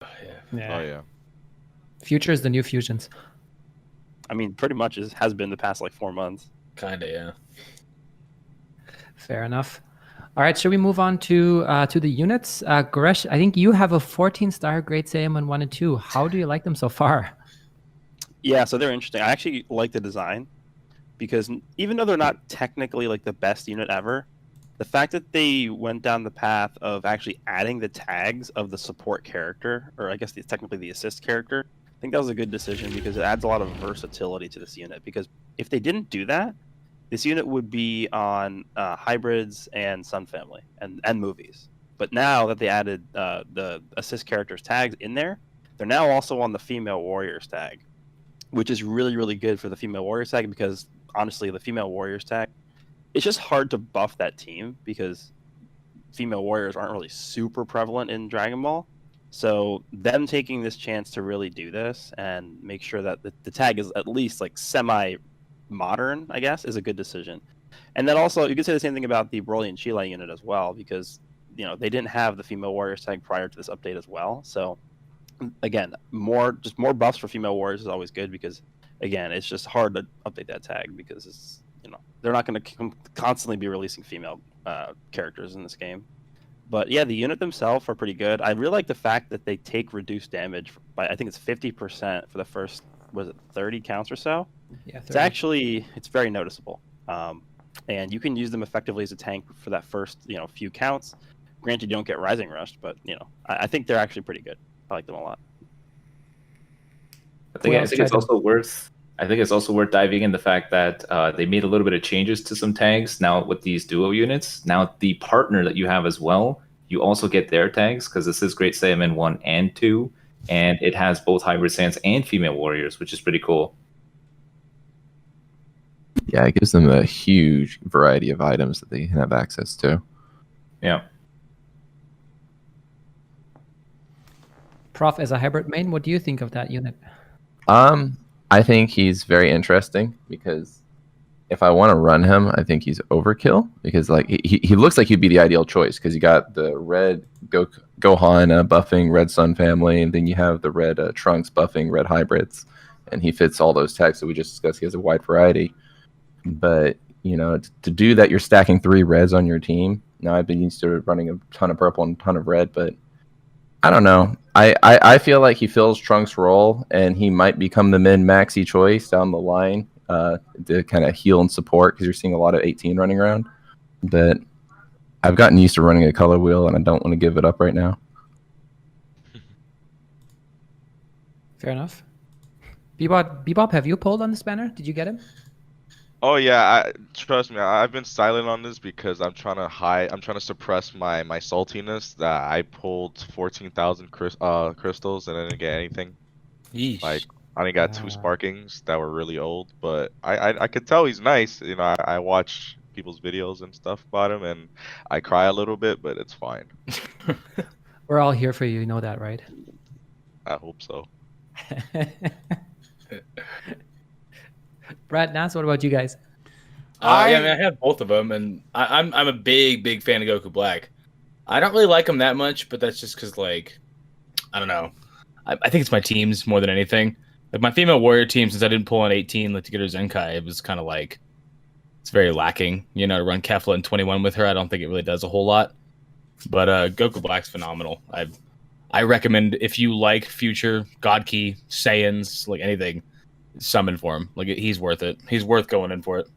Yeah. Oh yeah. Future is the new fusions. I mean, pretty much has been the past like 4 months. Kinda, yeah. Fair enough. All right, should we move on to the units? Goresh, I think you have a 14-star Great Saiyaman 1 and 2. How do you like them so far? Yeah, so they're interesting. I actually like the design because even though they're not technically like the best unit ever, the fact that they went down the path of actually adding the tags of the support character, or I guess it's technically the assist character, I think that was a good decision because it adds a lot of versatility to this unit. Because if they didn't do that, this unit would be on hybrids and Sun Family and movies. But now that they added the assist characters tags in there, they're now also on the female warriors tag, which is really, really good for the female warriors tag because honestly, the female warriors tag, it's just hard to buff that team because female warriors aren't really super prevalent in Dragon Ball. So them taking this chance to really do this and make sure that the tag is at least like semi modern, I guess, is a good decision. And then also you could say the same thing about the Broly and Chile unit as well, because they didn't have the female warriors tag prior to this update as well. So again, more buffs for female warriors is always good because again, it's just hard to update that tag because it's they're not going to constantly be releasing female characters in this game. But yeah, the unit themselves are pretty good. I really like the fact that they take reduced damage by, I think it's 50% for the first, was it 30 counts or so? Yeah, 30. It's very noticeable. And you can use them effectively as a tank for that first, few counts. Granted, you don't get Rising Rushed, but, I think they're actually pretty good. I like them a lot. I think it's also worth diving in the fact that they made a little bit of changes to some tags now with these duo units. Now the partner that you have as well, you also get their tags because this is Great Saiyaman 1 and 2, and it has both hybrid Saiyans and female warriors, which is pretty cool. Yeah, it gives them a huge variety of items that they can have access to. Yeah. Prof, as a hybrid main, what do you think of that unit? I think he's very interesting because if I want to run him, I think he's overkill because like he looks like he'd be the ideal choice because you got the red Gohan buffing red Sun Family, and then you have the red Trunks buffing red hybrids, and he fits all those tags that we just discussed. He has a wide variety, but to do that, you're stacking 3 reds on your team. Now I've been used to running a ton of purple and a ton of red, but I don't know. I feel like he fills Trunks' role, and he might become the min-maxi choice down the line to kind of heal and support because you're seeing a lot of 18 running around. But I've gotten used to running a color wheel, and I don't want to give it up right now. Fair enough. Bebop, have you pulled on this banner? Did you get him? Oh yeah, trust me, I've been silent on this because I'm trying to suppress my saltiness that I pulled 14,000 crystals and I didn't get anything. Yeesh. Like I only got 2 sparkings that were really old, but I could tell he's nice. I watch people's videos and stuff about him and I cry a little bit, but it's fine. We're all here for you, you know that, right? I hope so. Brad, Nas, what about you guys? I have both of them, and I'm a big fan of Goku Black. I don't really like him that much, but that's just because, like, I don't know. I think it's my teams more than anything. Like, my female warrior team, since I didn't pull on 18, like, to get her Zenkai, it was kind of like, it's very lacking. To run Kefla in 21 with her, I don't think it really does a whole lot. But Goku Black's phenomenal. I recommend, if you like future God Key, Saiyans, like anything, summon for him. Like, he's worth it. He's worth going in for it.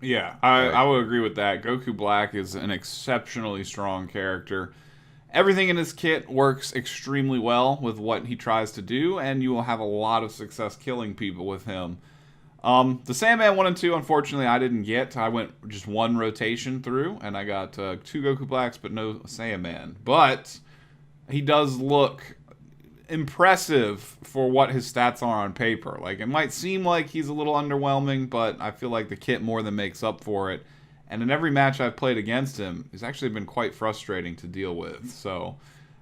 Yeah, I would agree with that. Goku Black is an exceptionally strong character. Everything in his kit works extremely well with what he tries to do, and you will have a lot of success killing people with him. The Saiyaman 1 and 2, unfortunately, I didn't get. I went just 1 rotation through, and I got 2 Goku Blacks, but no Saiyaman. But he does look impressive for what his stats are on paper. Like, it might seem like he's a little underwhelming, but I feel like the kit more than makes up for it. And in every match I've played against him, it's actually been quite frustrating to deal with. So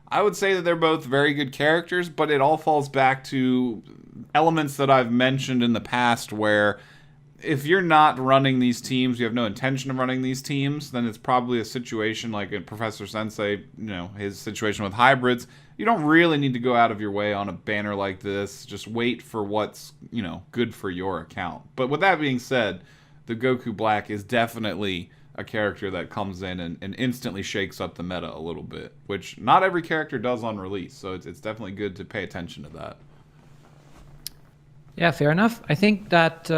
I would say that they're both very good characters, but it all falls back to elements that I've mentioned in the past where if you're not running these teams, you have no intention of running these teams, then it's probably a situation like in Professor Sensei, his situation with hybrids. you don't really need to go out of your way on a banner like this. Just wait for what's, good for your account. But with that being said, the Goku Black is definitely a character that comes in and instantly shakes up the meta a little bit, which not every character does on release. So it's definitely good to pay attention to that. Yeah, fair enough. I think that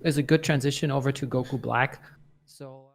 is a good transition over to Goku Black. So.